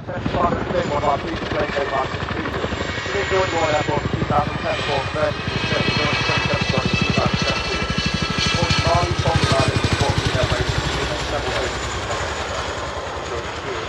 Father today more about please explain that about this video. Today doing going up on 2010 for emergency service on 27 2017. Most Mali phone line is what we have raised in several agencies. So here,